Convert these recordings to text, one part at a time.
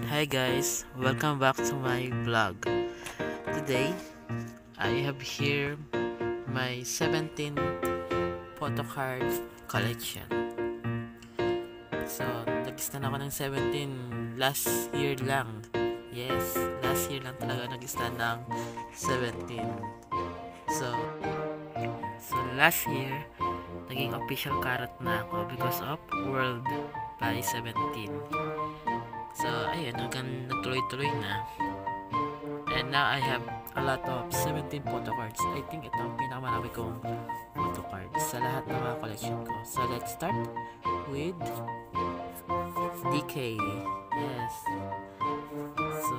Hi guys, welcome back to my vlog. Today, I have here my 17 photo card collection. So, nag-stand ako ng 17 last year lang. Yes, last year lang talaga nag-stand ng 17. So, last year, naging official karat na ako because of World by 17. So, ayun, hanggang natuloy-tuloy na. And now I have a lot of 17 photo cards. I think ito ang pinakamarami kong photo cards sa lahat ng mga collection ko. So, let's start with DK. Yes. So,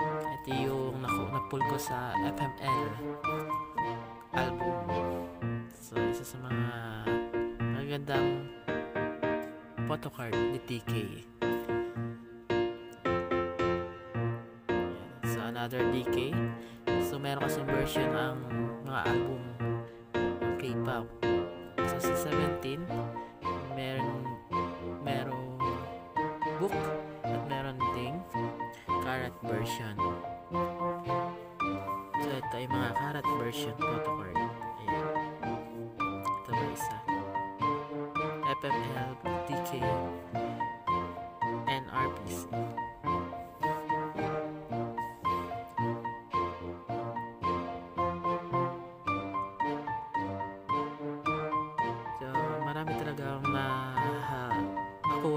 ito yung na-pull ko sa FML album. So, isa sa mga magandang photo card ni DK. Another DK. So, meron kasing version ang mga album ng K-pop. So, sa 17, merong book at meron ding karat version. So, ito ay mga karat version photo card. Ayan. Ito ba isa? FML, DK, and RPC.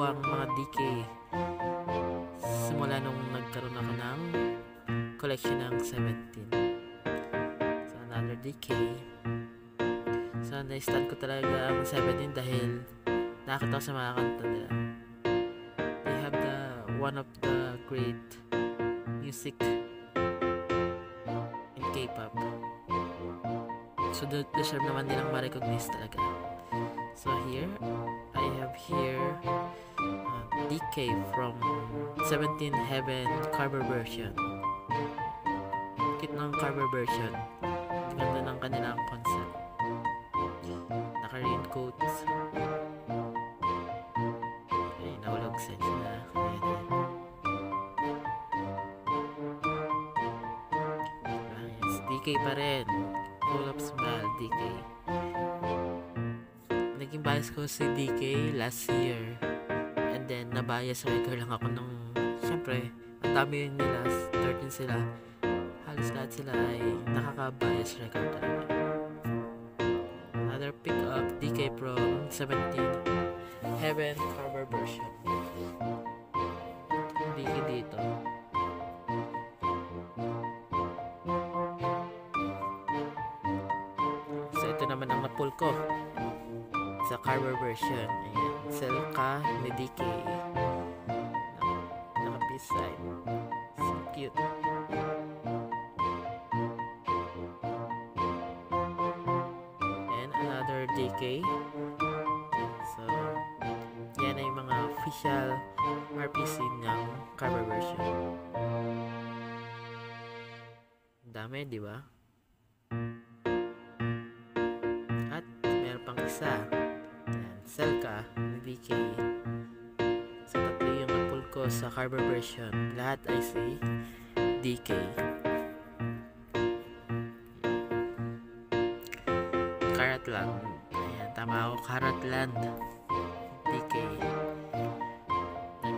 Ang mga DK simula nung nagkaroon ako ng collection ng 17. So, another DK. So, na-stand ko talaga ang 17 dahil nakakita ko sa mga kanta nila. They have one of the great music in K-pop. So, deserve naman nilang ma-recognize talaga. So, here, I have here DK from 17 Heaven cover version. Cute ng cover version. Ganda ng kanilang concept. Naka-raincoats. Ay, nahulog sila. Yes, DK pa rin. Full of smile, DK. Naging bias ko si DK last year. And then, na-bias record lang ako nung, syempre, ang dami yun nila, 13 sila. Halos lahat sila ay nakaka-bias record talaga. Another pick up, DK from 17 Heaven cover version. DK dito. So, ito naman ang na-pull ko sa cover version. Ayan. Selka ni DK. Naka-peace sign. So cute. And another DK. So, yan ay mga official RPC ng cover version. Dami, di ba? At meron pang isa. Selka ni DK. So, tatlo yung na-pull ko sa cover version. Lahat ay si DK. Karatland. Ayan, tama ako. Karatland. DK.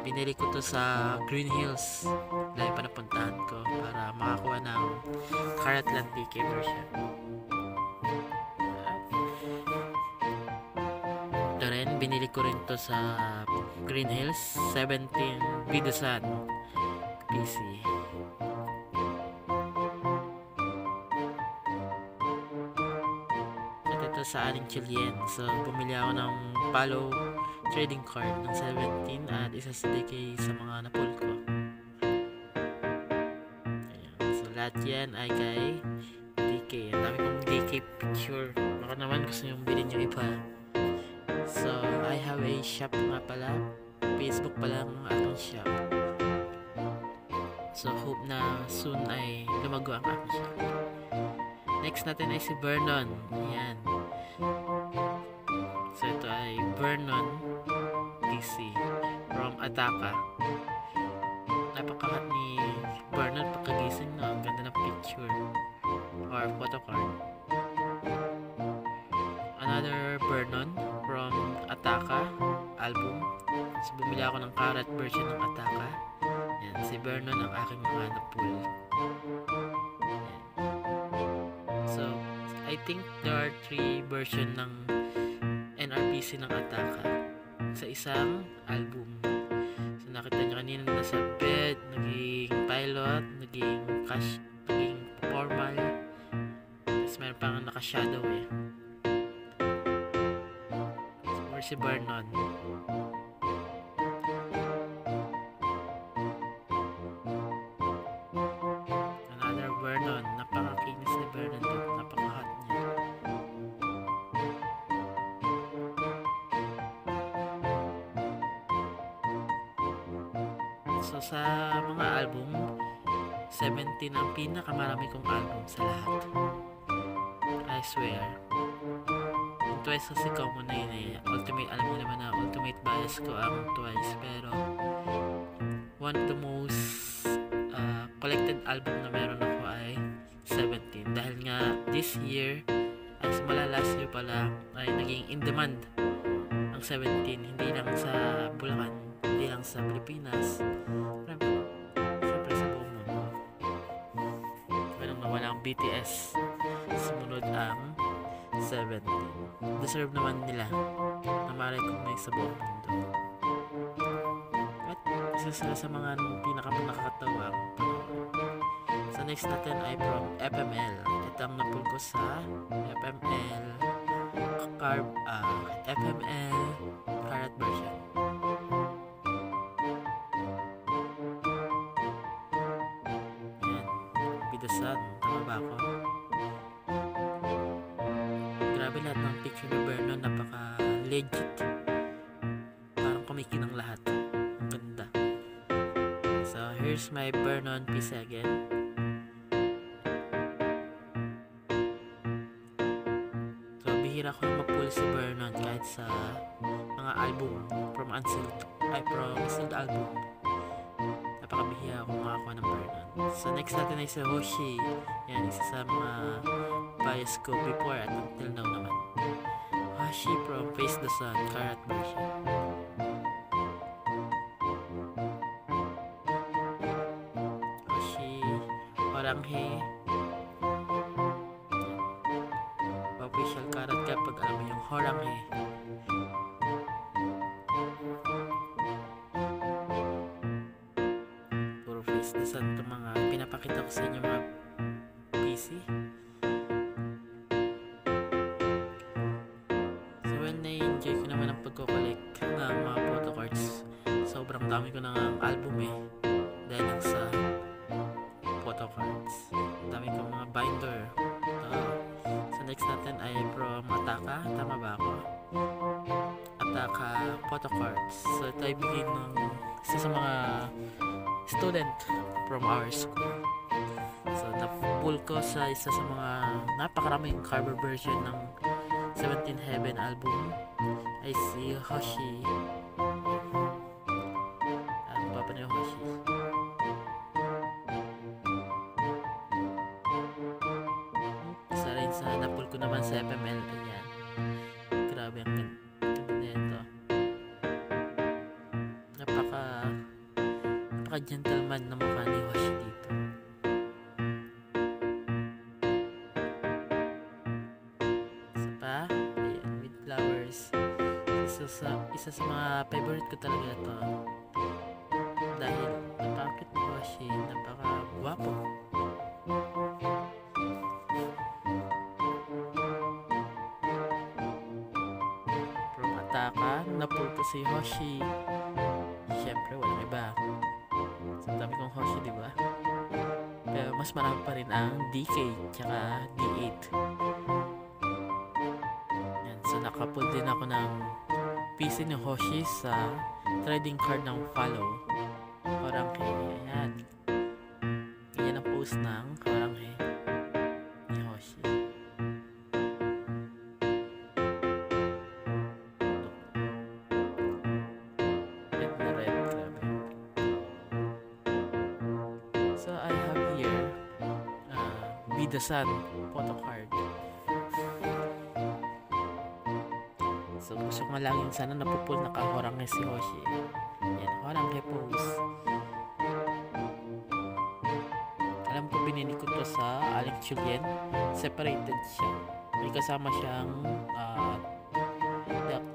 Pinili ko to sa Green Hills. Dahil pa napuntahan ko para makakuha ng Karatland DK version. Binili ko rin to sa Green Hills 17 Bidusan PC. At ito sa aling Chilean. So, bumili ako ng Palo trading card ng 17 at isa sa DK sa mga na-pull ko. Ayan. So, lahat yan ay kay DK. Ang dami kong DK picture. Baka naman gusto nyo bilhin yung iba. So, I have a shop nga pala. Facebook pala ang aking shop. So, hope na soon ay lumago ang aking shop. Next natin ay si Vernon. Ayan. So, ito ay Vernon DC from Ataka. Vernon pagkagising na, ang ganda ng picture or photo card. Another Vernon from Ataka album. So bumili ako ng karat version ng Ataka. Yan, si Vernon ang aking mga na-pull. So I think there are 3 version ng NRPC ng Ataka sa isang album. So nakita nyo kanina, nasa bed, naging pilot, naging cash, naging formal, tapos meron pang naka-shadow eh. So where's si Vernon? Another Vernon, napakakinis ni Vernon dito, napaka-hot niya. So sa mga album, 17 ang pinakamarami kong album sa lahat. I swear. Yung Twice kasi common na yun eh. Ultimate, alam niyo naman na ultimate bias ko ang Twice. Pero one of the most collected album na meron ako ay 17. Dahil nga this year, ay simula last year pala, ay naging in demand ang 17. Hindi lang sa Bulacan, hindi lang sa Pilipinas, syempre sa buong mundo. Walang nawala ang BTS, sumunod ang 17. Deserve naman nila na ma-recognize sa buong mundo. At isa sila sa mga pinaka-nakakatawang panahon. So next natin ay from FML. Ito ang napul ko sa FML FML Karat version. Yan, Bidasan, tama ba ako? Grabe, lahat ng picture ni Vernon, napaka legit, parang kumikinang lahat, ang ganda. So here's my Vernon piece again. Bihira ko na ma-pull si Vernon kahit sa mga album from unsealed album. Napakabihira ako makakuha ng Vernon. So next natin ay si Hoshi. Yan, isa sa mga bias ko before at until now naman. Hoshi from Face the Sun, Karat version. Hoshi, Oranghe. Official Karat kapag alam mo yung Horanghe. Puro Face the Sun ito mga pinapakita ko sa inyo mga PC. So well, na-enjoy ko naman ang pagko-collect ng mga photo cards. Sobrang dami ko ng album eh, dahil lang sa photo cards. Dami kong mga binder. Next natin ay from Ataka, tama ba ako? Ataka photo cards. So ito ay bigay ng isa sa mga student from our school. So na-pull ko sa isa sa mga napakaraming cover version ng 17 Heaven album ay si Hoshi. Ang papa ni Hoshi. Sa napul ko naman sa FML. Ayan, grabe ang ganda nito. Napaka gentleman na mukha ni Hoshi dito. Isa pa, ayan, with flowers. Isa sa mga favorite ko talaga ito, dahil napakit ni Hoshi, napaka guwapo. Na-pull ko si Hoshi. Siyempre, walang iba. So, dami kong Hoshi, diba? Pero mas marami pa rin ang DK tsaka D8. Yan. So, nakapull din ako ng PC ni Hoshi sa trading card ng Follow. Horanghe. Ayan. Ganyan ang post ng Horanghe ni Hoshi. So I Bidasan photo card. So gusto ko nga lang yung sana napupul naka-Horange si Hoshi. Yan, Horange pose. Alam ko binili ko to sa Alex Julien. Separated siya. May kasama siyang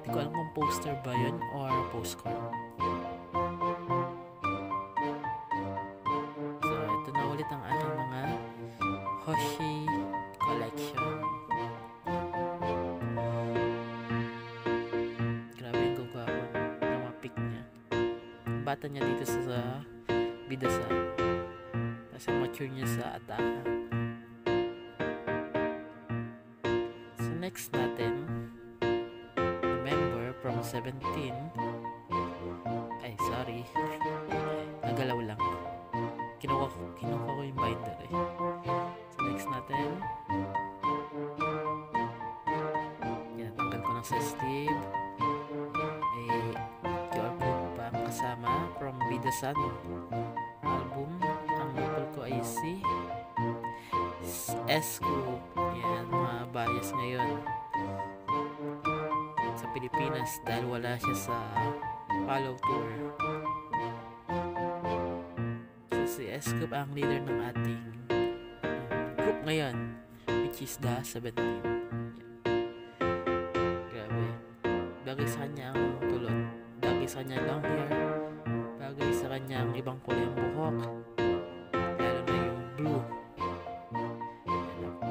di ko alam kung poster ba yun or postcard. So ito na ulit ang aking mga Hoshi collection. Grabe yung gagawa ko ng mga pic niya. Bata niya dito sa Bidasan. Tapos mature niya sa Ataka. So next natin, November from 17. Ay, sorry. Nagalaw lang. Kinuha ko yung binder eh. So next natin, yan, tanggal ko ng sa sleeve. May QR code pa ang kasama from Bidasan album. Ang napol ko ay si S-Group. Yan, mga bias ngayon sa Pilipinas dahil wala siya sa Follow Tour. So si S-Group ang leader ng ating group ngayon, which is the 17. Yan. Grabe, bagay sa kanya ang tulot, bagay sa kanya long hair, bagay sa kanya ang ibang kulay ang buhok, lalo na yung blue.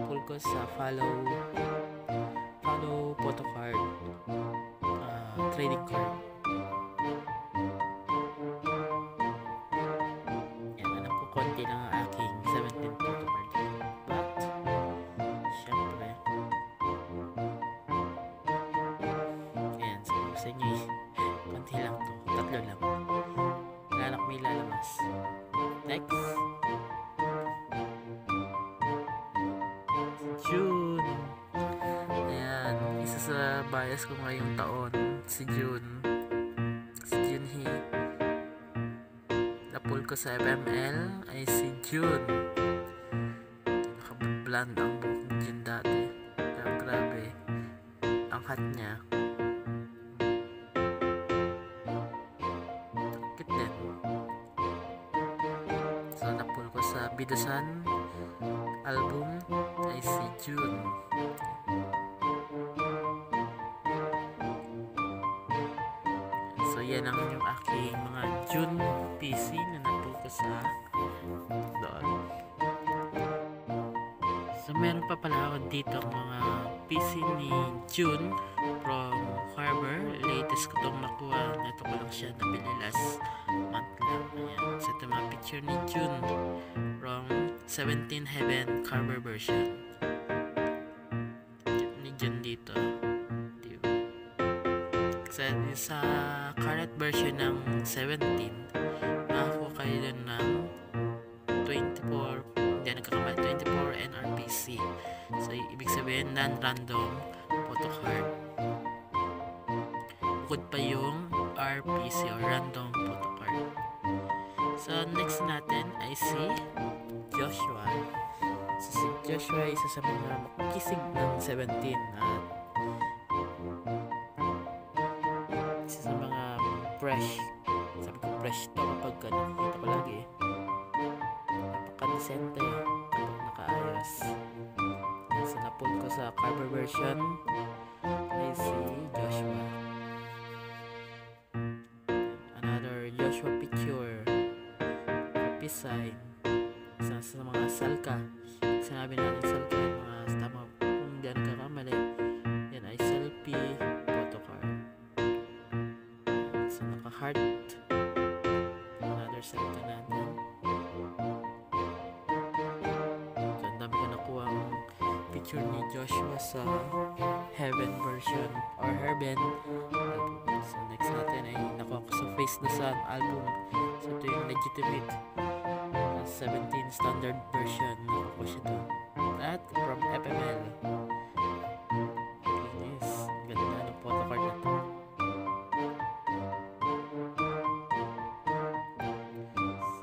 Pull ko sa follow photo card, trading card. Yan, alam ko konti lang ang aking 17 photo card, but syempre ayan, sabi ko sa inyo konti lang to, 3 lang, lalak may lalabas. Next, June. Ayan, isa sa bias ko ngayong taon, si June. Si Junhee. Napul ko sa FML ay si June. Naka-blonde ang buhok ni June dati. Pero grabe, ang hot niya. Cute din. So napul ko sa Bidasan album ay si June. So yan ang yung aking mga June PC na napul ko sa doon. So meron pa pala ako dito ang mga PC ni June from Harbor. Latest ko itong nakuha. Ito ko lang siya nabili last month lang. Ayan. So ito mga picture ni June from 17 Heaven Harbor version. Ni June dito. Diba? Sa current version ng 17, nakakuha kayo dun ng 24, hindi nagkakamali, 24 NRPC. So ibig sabihin non-random photo card. Bukod pa yung RPC or random photo card. So next natin ay si Joshua. So si Joshua isa sa mga makikisig ng 17 at isa sa mga fresh. Sabi ko fresh to kapag nakikita ko lagi. Napaka-decente kapag nakaayos. So napul ko sa cover version ay si Joshua. Another Joshua picture. Peace sign. Isa sa mga salka. Sinabi natin salka yung mga tama kung hindi nagkakamali. Yan ay selfie photo card. So naka-heart. Another salka natin. So ang dami ko nakuha ang picture ni Joshua sa Heaven version or Heaven album. So next natin ay nakuha ko sa Face the Sun album. So ito yung legitimate 17 standard version. Nakuha ko siya doon. At from FML. Yes, ganda ng photo card na to.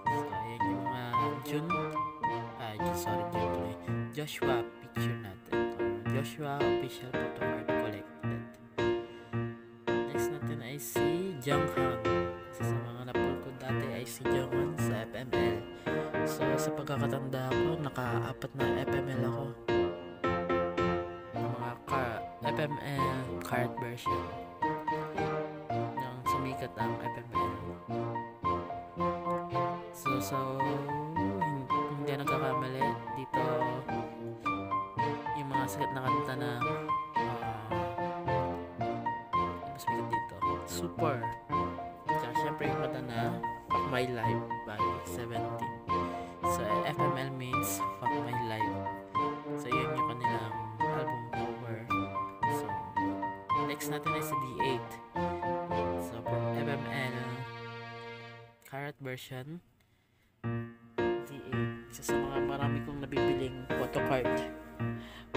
So ayan yung mga June. Sorry, June tuloy. Joshua picture natin, or Joshua official photocard collected. Next natin ay si Jonghan. Isa sa mga napul ko dati ay si Jonghan sa FML. So sa pagkakatanda ko, naka-apat na FML ako, mga FML card version ng sumikat ang FML. So hindi nagkakamali dito yung mga sikat na kanta na mas bigat dito, Super, tsaka syempre yung kanta na Fuck My Life by 17. So FML means Fuck My Life. So yun yung kanilang album cover. So next natin ay si D8. So from FML Karat version, D8, isa sa mga marami kong nabibiling photocard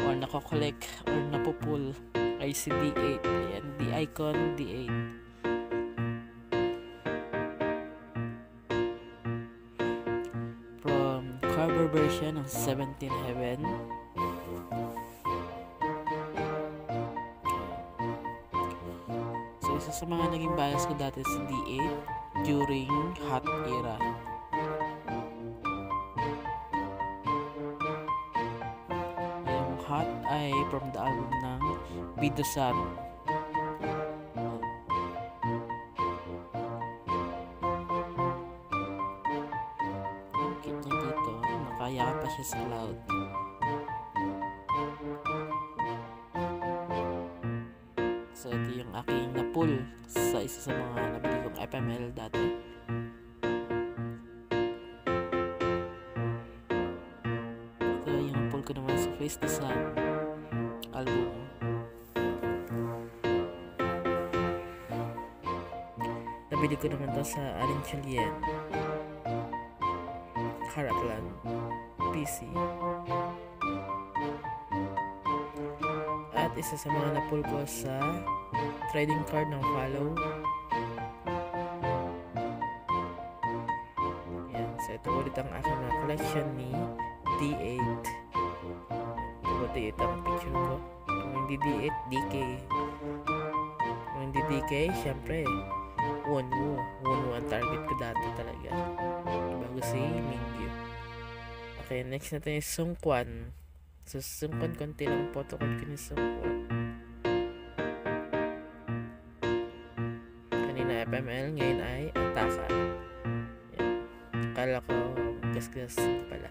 or nako-collect or napupul ay si D8. Ayan, D-Icon, D8. From cover version ng 17 Heaven. So isa sa mga naging bias ko dati si D8 during hot era. Yung hot ay from the album ng Bidosan. Ang cute niya dito, nakayakap pa siya sa cloud. So ito yung aking na-pull sa isa sa mga nabili kong FML dati. Ito yung pull ko naman sa Face the Sun album. Nabili ko naman to sa Alin Chulien, Karatlan PC. At isa sa mga na-pull ko sa trading card ng Follow. Yan. So ito ulit ang aking mga collection ni D8. Buti ito ang picture ko. Kung hindi D8, DK. Kung hindi DK, syempre Wonwoo ang target ko dati talaga, bago si Mingyu. Okay, next natin yung Sungkwan. So Sungkwan, konti lang photocard ko ni Sungkwan. Kanina FML, ngayon ay Ataka. Yan. Akala ko gas-gas pala.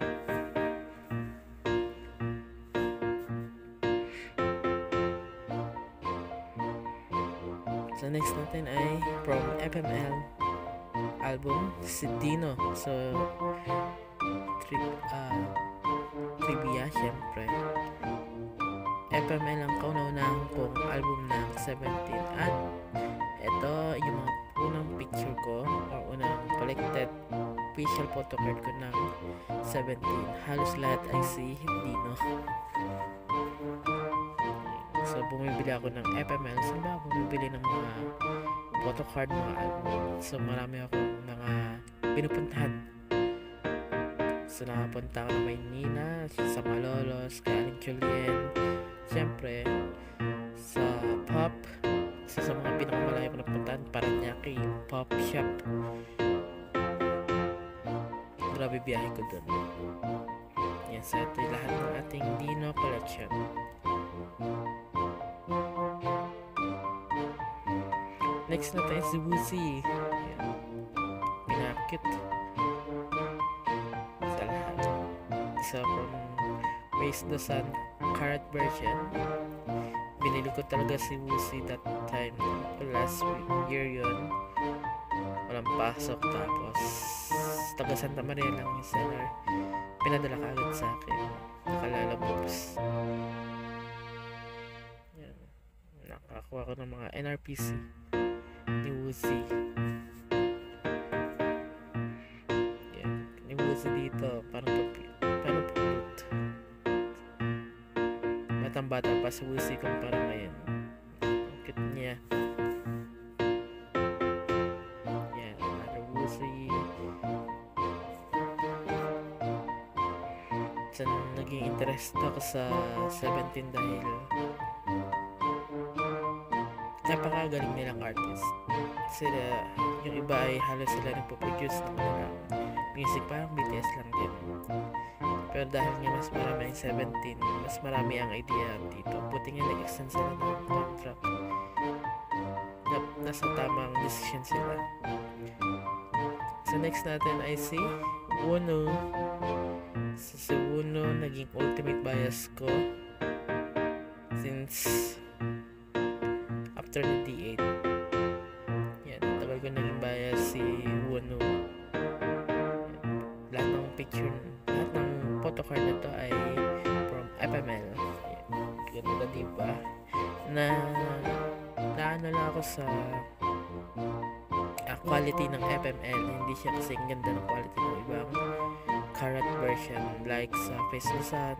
So next natin ay from FML album si Dino. So trivia, syempre FML ang kauna-unahang pong album ng 17. At ito yung mga unang picture ko or unang collected official photocard ko ng 17. Halos lahat ay si Dino. So bumibili ako ng FML. So ba bumibili ng mga photocard, mga album. So marami akong mga pinupuntahan. So nakapunta ako ng Maynila, sa Malolos, kay Alin Chulien, siyempre sa Pop, isa sa mga pinakamalayo ko napuntahan, Paranaque, Pop Shop. Grabe biyahe ko dun. Yan, so ito yung lahat ng ating Dino collection. Next na tayo si Woozy. Pinakit sa lahat. Isa from Face the Sun Karat version. Binili ko talaga si Woozy that time. Last year yun. Walang pasok, tapos taga Santa Maria lang yung seller. Pinadala ka agad sa akin. Nakalala moves. Yan. Nakakuha ko ng mga NRPC ni Woozy. Yan. Ni Woozy dito, parang pulot. Batang-bata pa si Woozy kumpara ngayon. Ang cute niya. Yan. Another Woozy. So, naging interest ako sa 17 dahil napakagaling nilang artist. Sila, yung iba ay halos sila nagpo-produce ng kanilang music, parang BTS lang din. Pero dahil nga mas marami ang 17, mas marami ang idea dito. Buti nga nag-extend sila ng contract. Nasa tamang decision sila. So next natin ay si Wonho. So si Wonho naging ultimate bias ko since after the D8. Yan, tagal ko naging bias si Wonho. Lahat ng picture, lahat ng photocard na to ay from FML. Ganda, diba? Naano lang ako sa quality ng FML. Hindi siya kasing ganda ng quality ng ibang current version, like sa Face the Sun,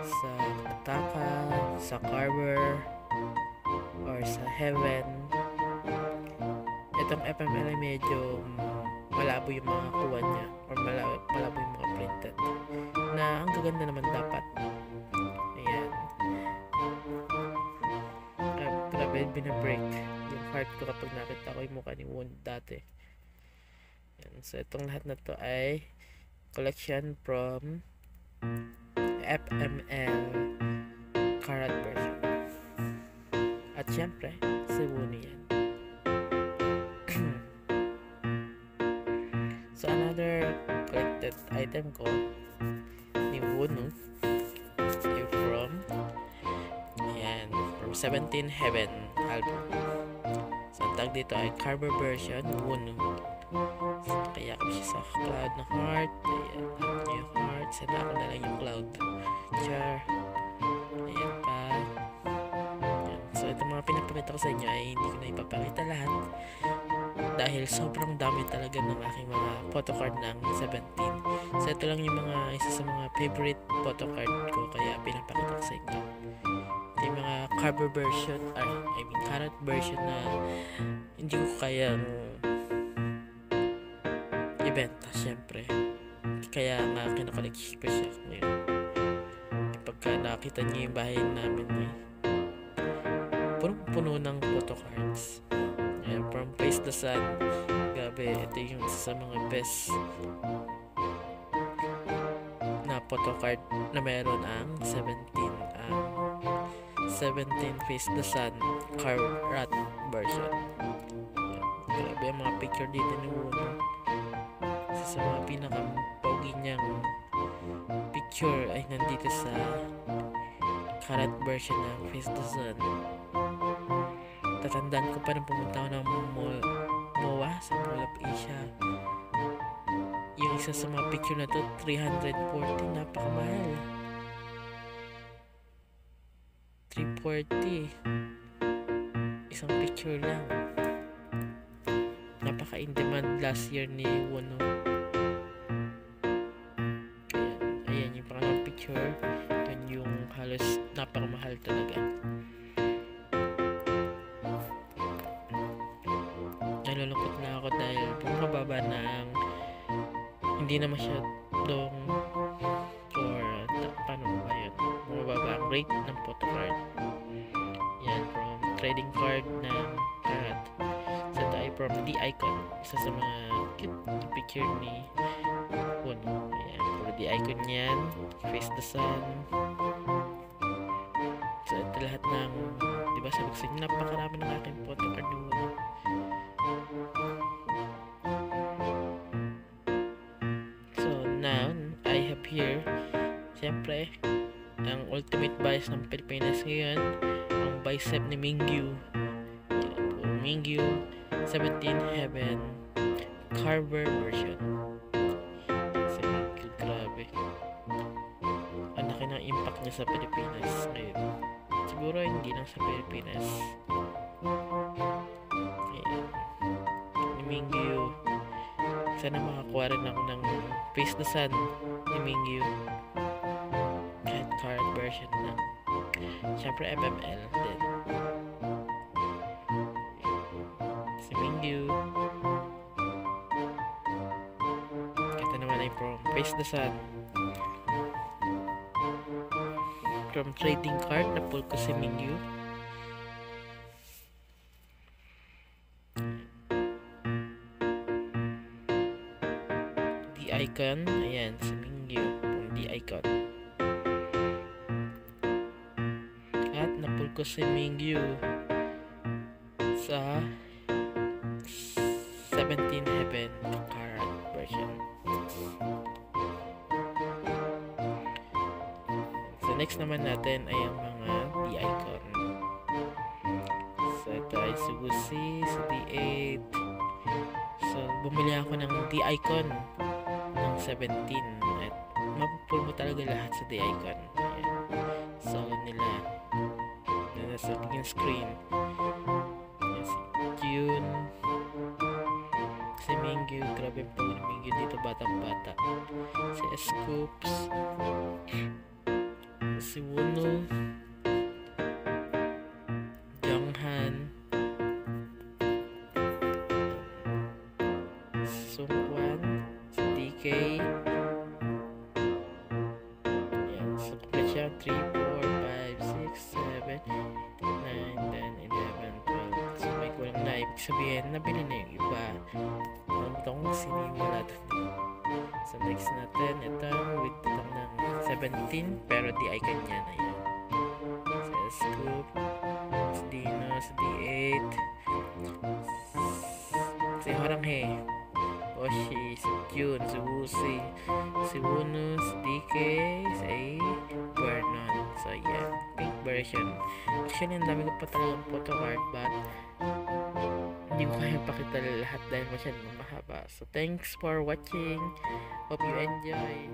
sa Ataka, sa Carver, or sa Heaven. Itong FML ay medyo malabo yung mga kuha niya, or malabo yung mga printed, na ang gaganda naman dapat. Ayan, grabe, binabreak yung heart ko kapag nakita ko yung mukha ni Wonho dati. Ayan, so itong lahat na to ay collection from FML current version. At syempre, si Wonho yan. So another collected item ko ni Wonho ay from 17 Heaven album. So ang tag dito ay Carver version Wonho. So, kaya ko siya sa Cloud na heart. Ayan, yung heart. Seta ko na lang yung Cloud. Char. Ayan pa. Ayan. So itong mga pinapakita ko sa inyo ay hindi ko na ipapakita lahat dahil sobrang dami talaga ng aking mga photocard ng 17. So ito lang yung mga isa sa mga favorite photocard ko, kaya pinapakita ko sa inyo. Ito yung mga cover version, current version na hindi ko kayang ibenta, syempre. Kaya nga kinakolect ko siya ngayon. Pagka nakita niyo yung bahay namin eh, punong-puno ng photocards. Ayan, from Face the Sun. Grabe, ito yung isa sa mga best na photocard na meron ang 17 Face the Sun Karat version. Ayan, grabe ang mga picture dito ni Wonho. Isa sa mga pinaka-pogi niyang picture ay nandito sa Karat version ng Face the Sun. Tatandaan ko pa nang pumunta ako ng MOA sa Mall of Asia. Yung isa sa mga picture na to, 340, napakamahal. 340 isang picture lang. Napaka-in-demand last year ni Wonho. Ayan yung pangalang picture. Yan yung halos napakamahal talaga. Nalulungkot na ako dahil bumababa na ang hindi na masyadong paano ba yun, bumababa ang rate ng photocard. Yan, from trading card ng Karat. So ito ay from The Icon, isa sa mga cute picture ni Wonho. Ayan, for The Icon yan, Face the Sun. So ito lahat ng, diba sabi ko sa inyo, napakarami ng aking photocard ni Wonho. So now I have here, siyempre, ang ultimate bias ng Pilipinas ngayon, ang bicep ni Mingyu. Mingyu 17 Heaven Carver version. Si Mingyu, grabe. Ang laki ng impact niya sa Pilipinas ngayon. Siguro hindi lang sa Pilipinas. Ayan. Ni Mingyu. Sana makakuha rin ako ng Face the Sun ni Mingyu. Kahit current version lang. Siyempre FML din. Si Mingyu. Ito naman ay from Face the Sun. from trading card na pull ko si Mingyu. The icon, ayan si Mingyu from the icon. At na-pull ko si Mingyu sa 17 Heaven card version. So next naman natin ay ang mga D-icon. So ito ay si Wuxi, si D8. So bumili ako ng D-icon ng 17 at mapupull mo talaga lahat sa D-icon. Ayan. So nila na sa biging screen. Ayan, si June, si Mingyu, grabe po ni Mingyu dito, batang-bata. Si Scoops, si Wuno, Jonghan, si Sungkwan, si DK. Ayan, so complete siya 3, 4, 5, 6, 7, 9, 10, 11, 12. So may kulang na, ibig sabihin nabili na yung iba. Alam ko kung sino yung wala doon. So next natin, ito with itong ng 17 pero di icon niya na yan. Si Scoop, si Dino, si D8, si Horanghe, Oshi, si June, si Wuxi, si Wuno, si DK, si Vernon. So yeah, pink version. Actually ang dami ko pa talagang photo card but hindi ko kaya pakita lahat dahil masyadong mahaba. So thanks for watching. Hope you enjoy.